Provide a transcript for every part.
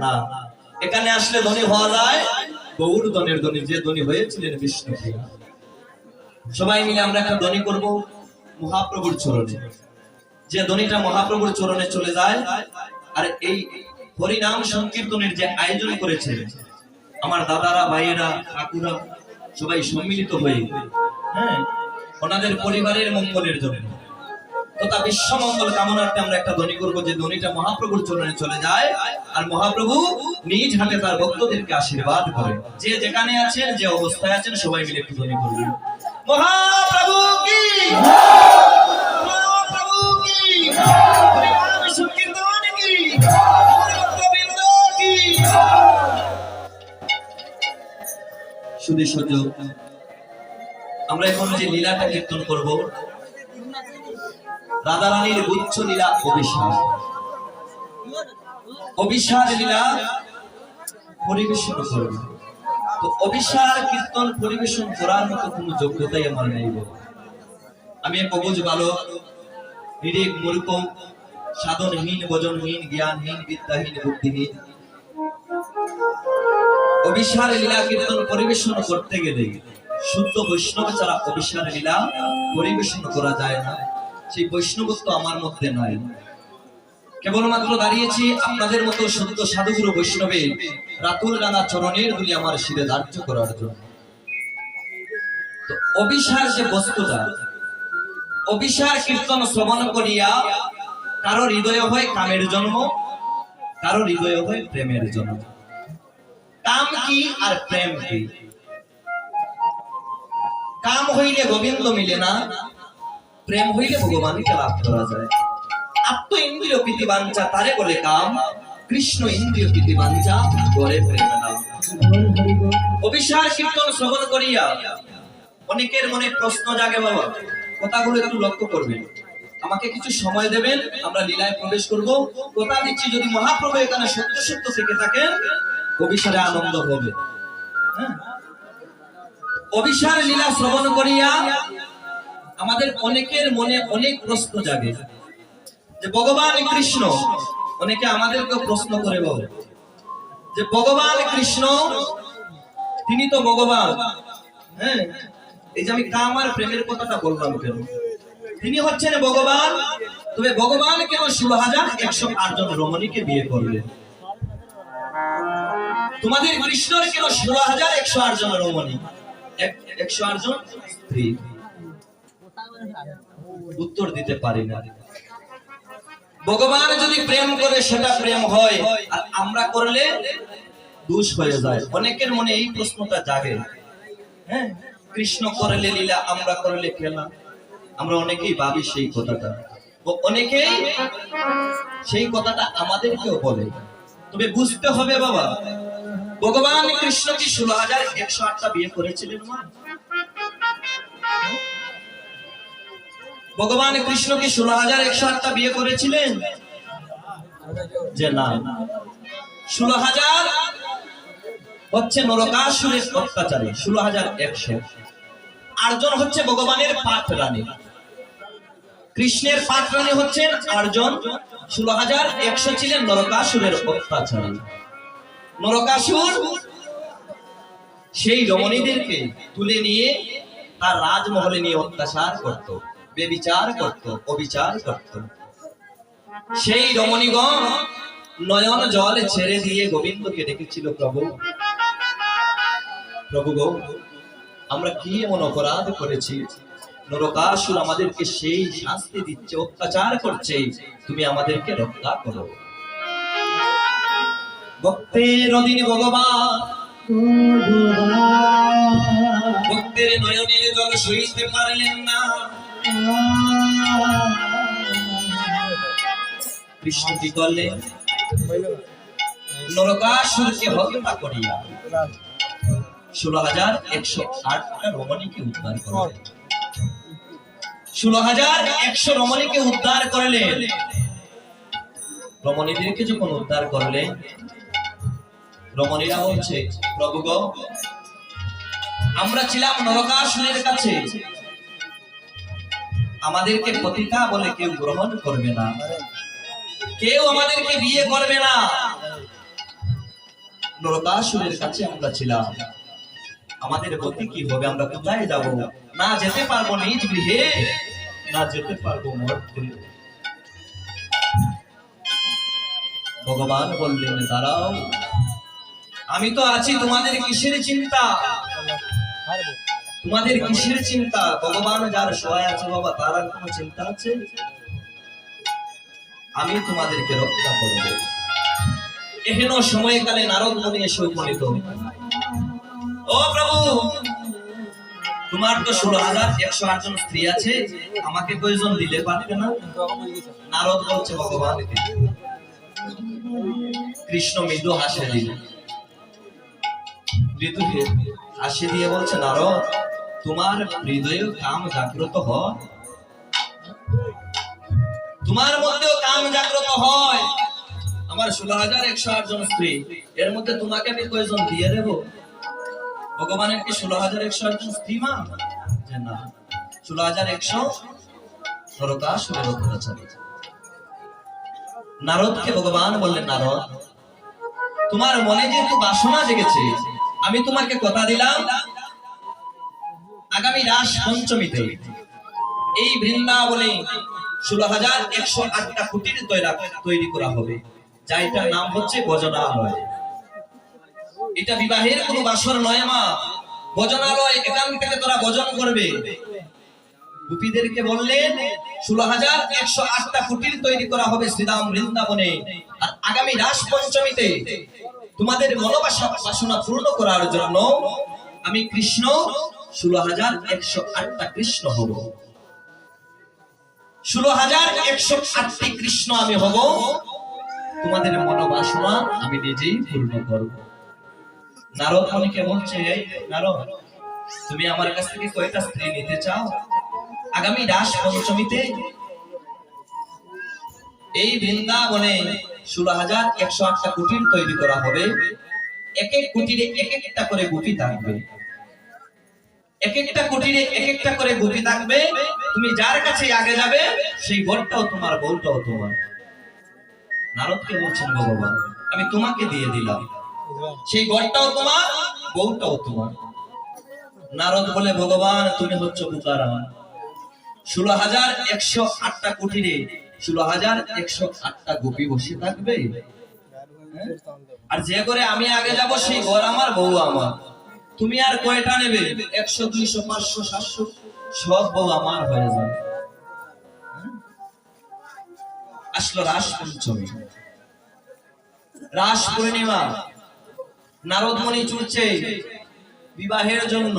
না, এখানে আসলে ধনী হওয়া যায় গৌর ধনের ধনী, যে ধনী হয়েছিলেন বিষ্ণুপ্রিয়া। সবাই মিলে আমরা একটা ধনী করব মহাপ্রভুর চরণে। যে ধনীটা মহাপ্রভুর চরণে চলে যায়, আর এই হরিনাম সংকীর্তনের যে আয়োজন করেছে আমার দাদারা, ভাইয়েরা, ঠাকুরা সবাই সম্মিলিত হয়ে, হ্যাঁ, ওনাদের পরিবারের মঙ্গলের জন্য তথা বিশ্ব মঙ্গল কামনার্থে আমরা একটা ধ্বনি করবো, যে ধ্বনিটা মহাপ্রভুর চরণে চলে যায় আর মহাপ্রভু নিজ হাতে তার ভক্তদেরকে আশীর্বাদ করে। যে যেখানে আছেন, যে অবস্থায় আছেন, সবাই মিলে একটু ধ্বনি করবেন, মহাপ্রভু কি, মহাপ্রভু কি, হরিনাম সংকীর্তন কি, ভক্তবৃন্দ কি। শুধু শুধু আমরা এখন যে লীলাটা কীর্তন করব, রাধারানীর গুচ্ছ লীলা অভিসার, অভিসার লীলা পরিবেশন করব। তো অভিসার কীর্তন পরিবেশন করার মতো কোনো যোগ্যতাই আমার নেই। আমি এক অবুঝ বালক, নিরেক মূর্খ, সাধনহীন, ভজনহীন, জ্ঞানহীন, বিদ্যাহীন, বুদ্ধিহীন। অভিসার লীলা কীর্তন পরিবেশন করতে গেলে শুদ্ধ বৈষ্ণব ছাড়া অভিসার লীলা পরিবেশন করা যায় না। সেই বৈষ্ণবত্ব আমার মধ্যে নাই। কেবলমাত্র দাঁড়িয়েছি আপনাদের মতো শুদ্ধ সাধুগুরু বৈষ্ণবের রাতুল রাঙা চরণের দুলি আমার শিরে ধার্য করার জন্য। তো অভিসার যে বস্তুটা, অভিসার কীর্তন শ্রবণ করিয়া কারো হৃদয় হয় কামের জন্ম, কারো হৃদয় হয় প্রেমের জন্ম। কাম কি আর প্রেম কি? কাম হইলে গোবিন্দ মিলে না, প্রেম হইলে ভগবানকে লাভ করা যায়। আত্ম ইন্দ্রিয় প্রীতি বাঞ্ছা তারে বলে কাম, কৃষ্ণ ইন্দ্রিয় প্রীতি বাঞ্ছা করে প্রেম নাম। অভিসার কীর্তন শ্রবণ করিয়া অনেকের মনে প্রশ্ন জাগে। বাবা, কথাগুলো একটু লক্ষ্য করবেন, আমাকে কিছু সময় দেবেন, আমরা লীলায় প্রবেশ করব। কথা দিচ্ছি, যদি মহাপ্রভু এখানে সত্য সত্য থেকে থাকেন, অভিসারে আনন্দ হবে। অভিসার লীলা শ্রবণ করিয়া আমাদের অনেকের মনে অনেক প্রশ্ন জাগে যে ভগবান কৃষ্ণ, অনেকে আমাদেরকে প্রশ্ন করে বলে যে ভগবান কৃষ্ণ তিনি তো ভগবান। হ্যাঁ, এই যে আমি কাম আর প্রেমের কথাটা বললাম কেন, তিনি হচ্ছেন ভগবান, তবে ভগবান কেন 16,108 জন রমণীকে বিয়ে করলেন? তোমাদের কৃষ্ণর কেন 16,108 জন রমণী, 108 জন স্ত্রী? উত্তর দিতে পারি না। ভগবান যদি প্রেম করে সেটা প্রেম হয়, আর আমরা করলে দোষ হয়ে যায়। অনেকের মনে এই প্রশ্নটা জাগে। হ্যাঁ, কৃষ্ণ করলে লীলা, আমরা করলে খেলা। আমরা অনেকেই ভাবি সেই কথাটা, অনেকেই সেই কথাটা আমাদেরকেও বলে। তবে বুঝতে হবে বাবা, ভগবান কৃষ্ণ কি 16,108টা বিয়ে করেছিলেন? ভগবান কৃষ্ণ কি 16,108টা বিয়ে করেছিলেন? যে না, 16,000 হচ্ছে নরকাসুরের অত্যাচারী, 16,108 জন হচ্ছে ভগবানের পাঠ রানী। কৃষ্ণের পাঠ রানী হচ্ছেন 8 জন, 16,100 ছিলেন নরকাসুরের অত্যাচারী। নরকাসুর সেই রমণীদেরকে তুলে নিয়ে তার রাজমহলে নিয়ে অত্যাচার করত, বেবিচার করত, অবিচার করত। সেই রমণীগণ নয়ন জল ছেড়ে দিয়ে গোবিন্দকে ডেকেছিল, প্রভু, প্রভু গো, আমরা কি এমন অপরাধ করেছি? নরকাসুর আমাদেরকে সেই শাস্তি দিচ্ছে, অত্যাচার করছে, তুমি আমাদেরকে রক্ষা করো। ভক্তের অধীন ভগবান, ভক্তের নয়নের জল সইতে পারলেন না। কৃষ্ণ কি করলেন? নরকাসুরকে হত্যা করিয়া 16,108টা রমণীকে উদ্ধার করলেন। 16,100 রমণীকে উদ্ধার করলেন। রমণীদেরকে যখন উদ্ধার করলেন, রমণীরা বলছে, প্রভু গো, আমরা ছিলাম নরকাসুরের কাছে, আমাদেরকে পতিতা বলে কেউ গ্রহণ করবে না। কেউ আমাদেরকে বিয়ে করবে না। নরকাসুরের কাছে আমরা ছিলাম, আমাদের গতি কি হবে? আমরা কোথায় যাব? না যেতে পারবো নিজ গৃহে, না যেতে পারবো মর্তে। ভগবান বললেন, দাঁড়াও, আমি তো আছি, তোমাদের কিসের চিন্তা? তোমাদের কিসের চিন্তা? ভগবান যার সহায় আছে বাবা, তার আর কোনো চিন্তা আছে? আমি তোমাদেরকে রক্ষা করব। এহেন সময়কালে নারদ মুনি এসে উপনীত। ও প্রভু, তোমার তো 16,108 জন স্ত্রী আছে, আমাকে কয়জন দিলে পারবে না? নারদ বলছে ভগবানকে। কৃষ্ণ মৃদু হাসে দিল, মৃদু হাসি দিয়ে বলছে, নারদ, তোমার হৃদয়ে কাম জাগ্রত হয়, তোমার মধ্যেও কাম জাগ্রত হয়। আমার 16,108 জন স্ত্রী, এর মধ্যে তোমাকে আমি কয়জন দিয়ে দেব? ভগবানের কি 16,108 জন স্ত্রী মা? না, 16,100 নরকাসুরের অত্যাচারী। নারদকে ভগবান বললেন, নারদ, তোমার মনে যেহেতু বাসনা জেগেছে, আমি তোমাকে কথা দিলাম, আগামী রাস পঞ্চমীতে এই বৃন্দাবনে 16,108টা কুটির তৈরি করা হবে, যা এটার নাম হচ্ছে ভজনালয়। এটা বিবাহের কোনো বাসর নয় মা, ভজনালয়। এখান থেকে তোরা ভজন করবে। গোপীদেরকে বললেন 16,108টা কুটির তৈরি করা হবে শ্রীরাম বৃন্দাবনে, আর আগামী রাস পঞ্চমীতে তোমাদের মনোবাসনা পূর্ণ করার জন্য আমি কৃষ্ণ 16,108টা কৃষ্ণ হব। 16,108টি কৃষ্ণ আমি হব, তোমাদের মনোবাসনা আমি নিজেই পূর্ণ করব। নারদ মুনিকে বলছে, নারদ, তুমি আমার কাছ থেকে কয়টা স্ত্রী নিতে চাও? আগামী রাস পঞ্চমীতে এই বৃন্দাবনে 16,108টা কুটির তৈরি করা হবে। এক এক কুটিরে এক একটা করে গোপী থাকবে, এক একটা কুটিরে এক একটা করে গোপী থাকবে। তুমি যার কাছে আগে যাবে, সেই ঘরটাও তোমার, বউটাও তোমার। নারদকে বলছেন ভগবান, আমি তোমাকে দিয়ে দিলাম, সেই ঘরটাও তোমার, বউটাও তোমার। নারদ বলে, ভগবান তুমি হচ্ছে বুকারাম। 16,108টা কুটিরে 16,108টা গোপী বসে থাকবে, আর যে করে আমি আগে যাব সেই ঘর আমার, বউ আমার। তুমি আর কয়টা নেবে? 100, 200, 500, 700 সব বউ আমার হয়ে যাবে। আসলো রাস পঞ্চমী, রাস পূর্ণিমা। নারদ মুনি চলছে বিবাহের জন্য,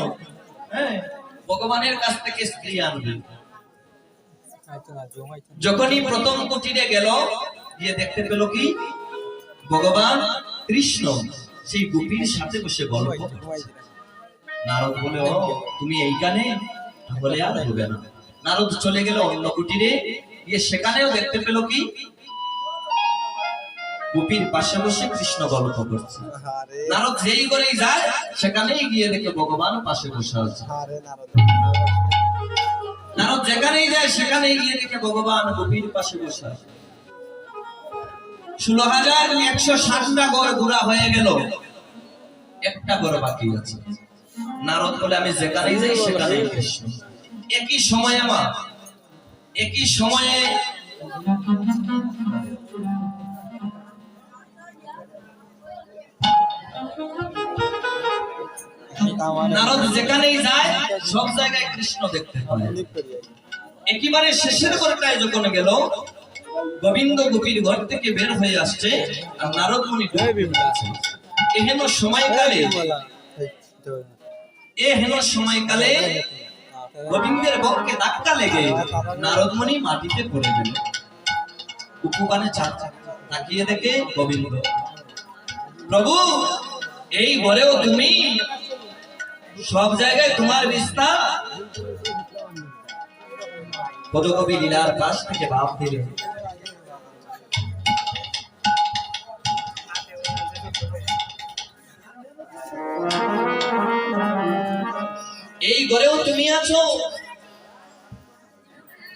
ভগবানের কাছ থেকে স্ত্রী আনবে। যখনই প্রথম কুটিরে গেল, গিয়ে দেখতে পেল কি, ভগবান কৃষ্ণ সেই গোপীর সাথে বসে গল্প করছে। নারদ বলে, ও তুমি এইখানে? বলে, আর হবে না। নারদ চলে গেল অন্য কুটিরে, গিয়ে সেখানেও দেখতে পেল কি, গোপীর পাশে বসে কৃষ্ণ গল্প করছে। নারদ যেই করেই যায়, সেখানেই গিয়ে দেখে ভগবান পাশে বসে আছে। নারদ যেখানেই যায়, সেখানেই গিয়ে দেখে ভগবান গোপীর পাশে বসে আছে। 16,108টা ঘর ঘোরা হয়ে গেল, একটা ঘর বাকি আছে। নারদ বলে, আমি যেখানেই যাই সেখানেই কৃষ্ণ। একই সময়ে মা, একই সময়ে নারদ যেখানেই যায়, সব জায়গায় কৃষ্ণ দেখতে পায়। একেবারে শেষের ঘরটায় যখন গেল, গোবিন্দ গোপীর ঘর থেকে বের হয়ে আসছে, আর নারদ মুনি এহেন সময়কালে গোবিন্দের বক্ষে ধাক্কা লেগে নারদ মুনি মাটিতে পড়ে গেল। উপবানে তাকিয়ে দেখে গোবিন্দ, প্রভু এই ঘরেও তুমি, সব জায়গায় তোমার বিস্তার। পদকবি লীলার পাশ থেকে ভাব দিলে, এই ঘরেও তুমি আছো।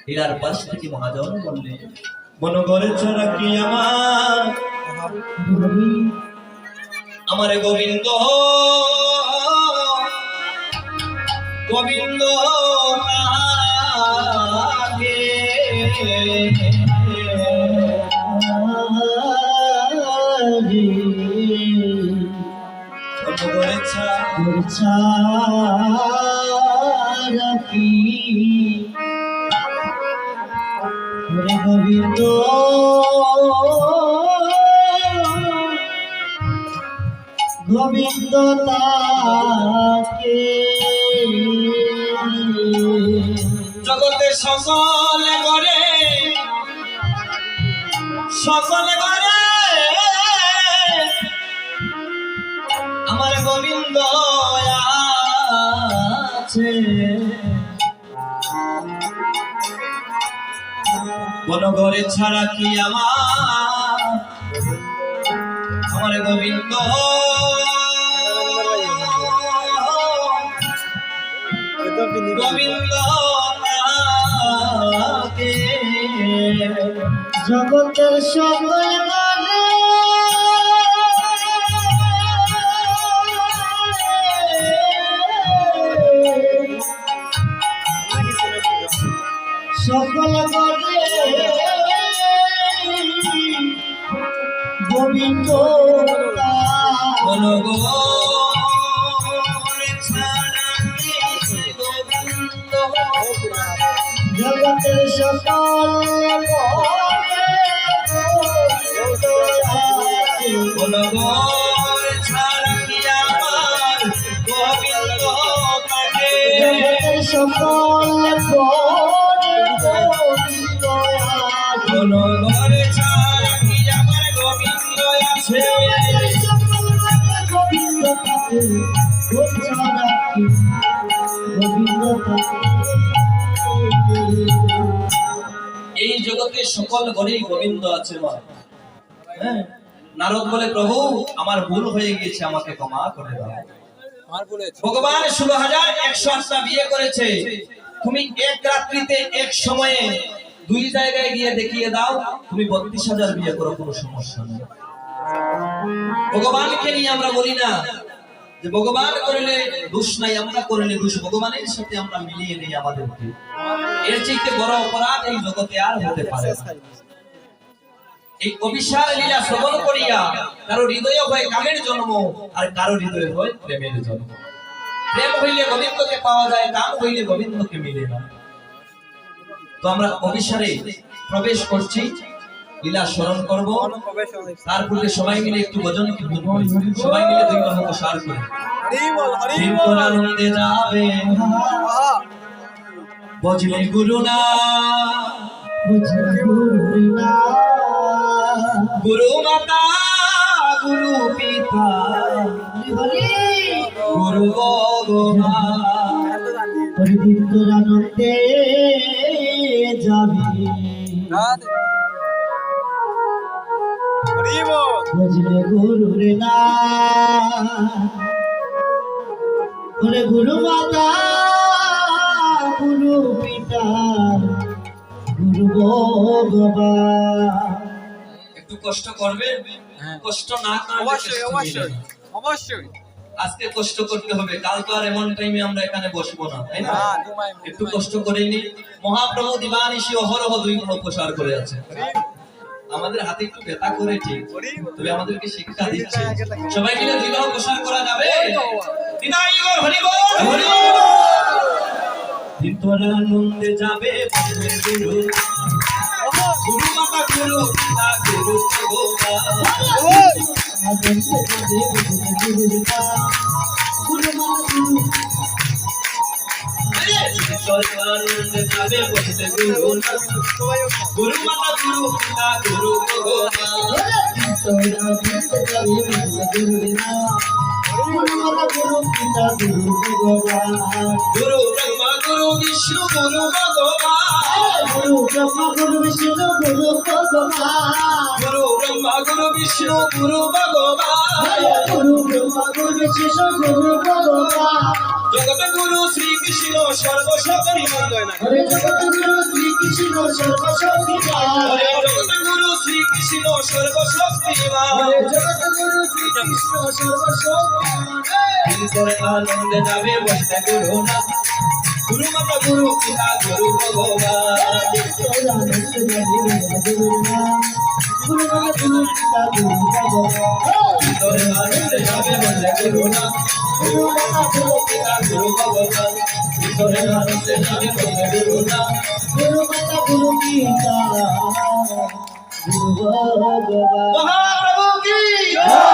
লীলার পাশ থেকে মহাজন বললে, বনগরে ছাড়া কি আমার গোবিন্দ গোবিন্দ লাগে বনগরে ছাড়া কি গোবিন্দ গোবিন্দ তাকে জগতে সকলে করে আমার গোবিন্দ আছে বনগরে ছাড়া কি আমার গোবিন্দ গোবিন্দ তাকে জগতের সকল সকল গোবিন্দ জগতের সকল ঘরে ছাড়া কি আমার গোবিন্দ আছে গোবিন্দ এই জগতে সকল ঘরেই গোবিন্দ আছে মা। হ্যাঁ, নারদ বলে প্রভু আমার ভুল হয়ে গেছে, আমাকে ক্ষমা করে দাও। ভগবান 16,108টা বিয়ে করেছে, তুমি এক রাত্রিতে এক সময়ে দুই জায়গায় গিয়ে দেখিয়ে দাও, তুমি 32,000 বিয়ে করো, কোনো সমস্যা নেই। ভগবানকে নিয়ে আমরা বলি না যে ভগবান করলে দোষ নাই, আমরা করলে দোষ, ভগবানের সাথে আমরা মিলিয়ে নেই আমাদেরকে। এর চাইতে বড় অপরাধ এই জগতে আর হতে পারে না। এই অবিচার লীলা শ্রবণ করিয়া কারো হৃদয় হয় কামের জন্ম, আর কারো হৃদয় হয় প্রেমের জন্ম। প্রেম হইলে গোবিন্দকে পাওয়া যায়, কাম হইলে গোবিন্দকে মিলে না। তো আমরা অবিচারে প্রবেশ করছি, লীলা স্মরণ করবো, তারপরে সবাই মিলে একটু ভজন কীর্তন করি, সবাই মিলে দুই বাহু প্রসার করি। আনন্দে যাবে বজলে গুরু না, গুরু মাতা গুরু পিতা গুরু ভগবান, আনন্দে যাবে বজলে গুরু রে না, গুরু মাতা গুরু পিতা গুরু ভগবান। একটু কষ্ট করবে, কষ্ট না অবশ্যই আজকে কষ্ট করতে হবে, কাল তো আর এমন টাইমে আমরা এখানে বসবো না, তাই না? একটু কষ্ট করেই নি। মহাপ্রভু দিবানিশি অহরহ দুই গুণ প্রসার করে আছে। আমাদের হাতে একটু ব্যথা করে ঠিক, তবে আমাদেরকে শিক্ষা দিচ্ছে। সবাই মিলে দুই গুণ প্রসার করা যাবে। আনন্দে যাবে গুরু মাতা গুরু পিতা গুরু আনন্দে যাবে গুরু মাতা গুরু পিতা গুরু গুরু ব্রহ্মা গুরু বিষ্ণু গুরু ভগবান, গুরু ব্রহ্মা গুরু বিষ্ণু গুরু ভগবান, গুরু ব্রহ্মা গুরু বিষ্ণু গুরু ভগবান, গুরু ব্রহ্মা গুরু বিষ্ণু গুরু ভগবান। জগৎগুরু শ্রীকৃষ্ণ সর্বশক্তিমান হরে জগৎগুরু শ্রীকৃষ্ণ সর্বশক্তিমান হরে জগৎগুরু শ্রীকৃষ্ণ সর্বশক্তিমান হরে জগৎগুরু শ্রীকৃষ্ণ সর্বশক্তিমান করে আনন্দে যাবে বসলে গুরু না গুরু মাতা গুরু পিতা গুরু ভগবান তোর আনন্দ জানি গুরু না গুরু বাবা গুরু পিতা গুরু ভগবান করে আনন্দে যাবে বসলে গুরু না গুরু মাতা গুরু পিতা গুরু ভগবান করে আনন্দে যাবে বসলে গুরু না গুরু মাতা গুরু পিতা গুরু ভগবান মহাপ্রভু কি জয়।